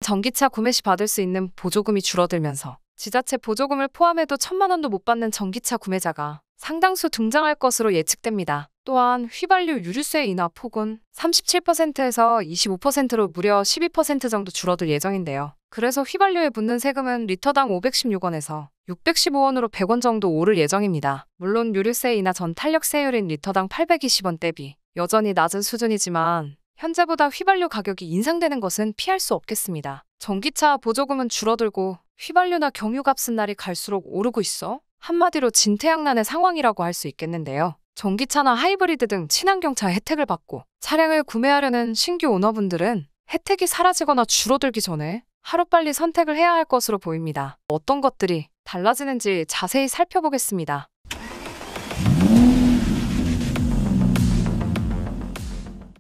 전기차 구매 시 받을 수 있는 보조금이 줄어들면서 지자체 보조금을 포함해도 1,000만 원도 못 받는 전기차 구매자가 상당수 등장할 것으로 예측됩니다. 또한 휘발유 유류세 인하 폭은 37%에서 25%로 무려 12% 정도 줄어들 예정인데요. 그래서 휘발유에 붙는 세금은 리터당 516원에서 615원으로 100원 정도 오를 예정입니다. 물론 유류세 인하 전 탄력세율인 리터당 820원 대비 여전히 낮은 수준이지만 현재보다 휘발유 가격이 인상되는 것은 피할 수 없겠습니다. 전기차 보조금은 줄어들고 휘발유나 경유값은 날이 갈수록 오르고 있어 한마디로 진퇴양난의 상황이라고 할 수 있겠는데요. 전기차나 하이브리드 등 친환경차 혜택을 받고 차량을 구매하려는 신규 오너분들은 혜택이 사라지거나 줄어들기 전에 하루빨리 선택을 해야 할 것으로 보입니다. 어떤 것들이 달라지는지 자세히 살펴보겠습니다.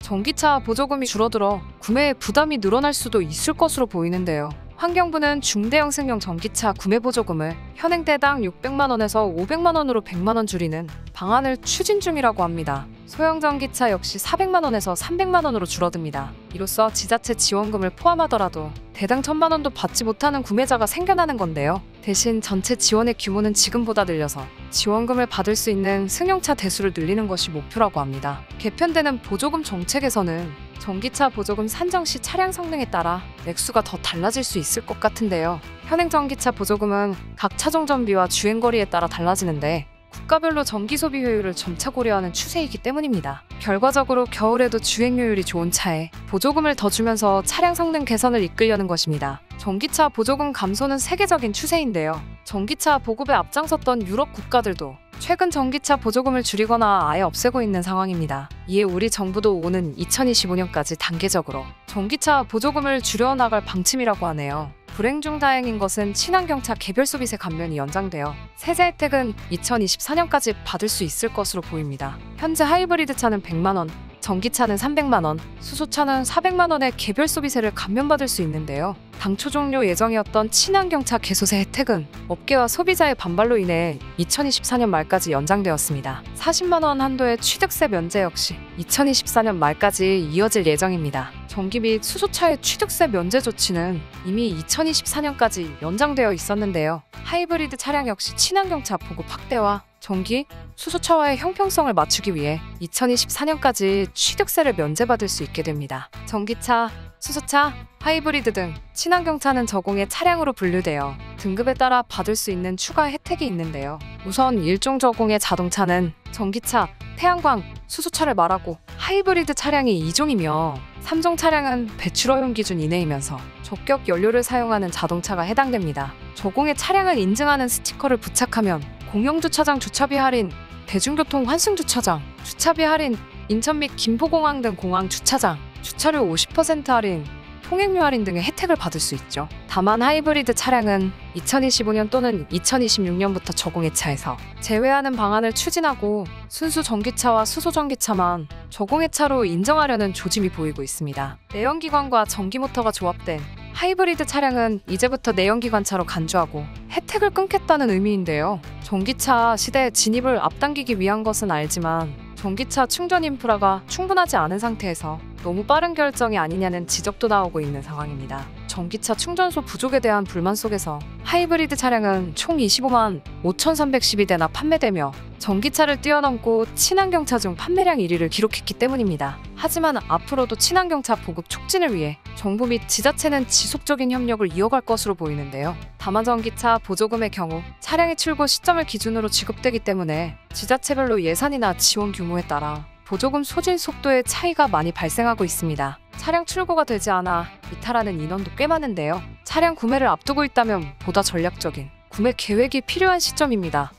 전기차 보조금이 줄어들어 구매에 부담이 늘어날 수도 있을 것으로 보이는데요. 환경부는 중대형 승용 전기차 구매 보조금을 현행 대당 600만 원에서 500만 원으로 100만 원 줄이는 방안을 추진 중이라고 합니다. 소형 전기차 역시 400만 원에서 300만 원으로 줄어듭니다. 이로써 지자체 지원금을 포함하더라도 대당 1,000만 원도 받지 못하는 구매자가 생겨나는 건데요. 대신 전체 지원의 규모는 지금보다 늘려서 지원금을 받을 수 있는 승용차 대수를 늘리는 것이 목표라고 합니다. 개편되는 보조금 정책에서는 전기차 보조금 산정 시 차량 성능에 따라 액수가 더 달라질 수 있을 것 같은데요. 현행 전기차 보조금은 각 차종 전비와 주행거리에 따라 달라지는데 국가별로 전기 소비 효율을 점차 고려하는 추세이기 때문입니다. 결과적으로 겨울에도 주행효율이 좋은 차에 보조금을 더 주면서 차량 성능 개선을 이끌려는 것입니다. 전기차 보조금 감소는 세계적인 추세인데요. 전기차 보급에 앞장섰던 유럽 국가들도 최근 전기차 보조금을 줄이거나 아예 없애고 있는 상황입니다. 이에 우리 정부도 오는 2025년까지 단계적으로 전기차 보조금을 줄여나갈 방침이라고 하네요. 불행 중 다행인 것은 친환경차 개별소비세 감면이 연장되어 세제 혜택은 2024년까지 받을 수 있을 것으로 보입니다. 현재 하이브리드 차는 100만 원, 전기차는 300만 원, 수소차는 400만 원의 개별소비세를 감면받을 수 있는데요. 당초 종료 예정이었던 친환경차 개소세 혜택은 업계와 소비자의 반발로 인해 2024년 말까지 연장되었습니다. 40만 원 한도의 취득세 면제 역시 2024년 말까지 이어질 예정입니다. 전기 및 수소차의 취득세 면제 조치는 이미 2024년까지 연장되어 있었는데요. 하이브리드 차량 역시 친환경차 보급 확대와 전기, 수소차와의 형평성을 맞추기 위해 2024년까지 취득세를 면제받을 수 있게 됩니다. 전기차, 수소차, 하이브리드 등 친환경차는 저공해 차량으로 분류되어 등급에 따라 받을 수 있는 추가 혜택이 있는데요. 우선 1종 저공해 자동차는 전기차, 태양광, 수소차를 말하고 하이브리드 차량이 2종이며 3종 차량은 배출허용 기준 이내이면서 적격 연료를 사용하는 자동차가 해당됩니다. 저공해 차량을 인증하는 스티커를 부착하면 공영주차장 주차비 할인, 대중교통 환승주차장, 주차비 할인, 인천 및 김포공항 등 공항 주차장, 주차료 50% 할인, 통행료 할인 등의 혜택을 받을 수 있죠. 다만 하이브리드 차량은 2025년 또는 2026년부터 저공해차에서 제외하는 방안을 추진하고 순수 전기차와 수소 전기차만 저공해차로 인정하려는 조짐이 보이고 있습니다. 내연기관과 전기모터가 조합된 하이브리드 차량은 이제부터 내연기관차로 간주하고 혜택을 끊겠다는 의미인데요. 전기차 시대의 진입을 앞당기기 위한 것은 알지만 전기차 충전 인프라가 충분하지 않은 상태에서 너무 빠른 결정이 아니냐는 지적도 나오고 있는 상황입니다. 전기차 충전소 부족에 대한 불만 속에서 하이브리드 차량은 총 25만 5,312대나 판매되며 전기차를 뛰어넘고 친환경차 중 판매량 1위를 기록했기 때문입니다. 하지만 앞으로도 친환경차 보급 촉진을 위해 정부 및 지자체는 지속적인 협력을 이어갈 것으로 보이는데요. 다만 전기차 보조금의 경우 차량의 출고 시점을 기준으로 지급되기 때문에 지자체별로 예산이나 지원 규모에 따라 보조금 소진 속도의 차이가 많이 발생하고 있습니다. 차량 출고가 되지 않아 이탈하는 인원도 꽤 많은데요. 차량 구매를 앞두고 있다면 보다 전략적인 구매 계획이 필요한 시점입니다.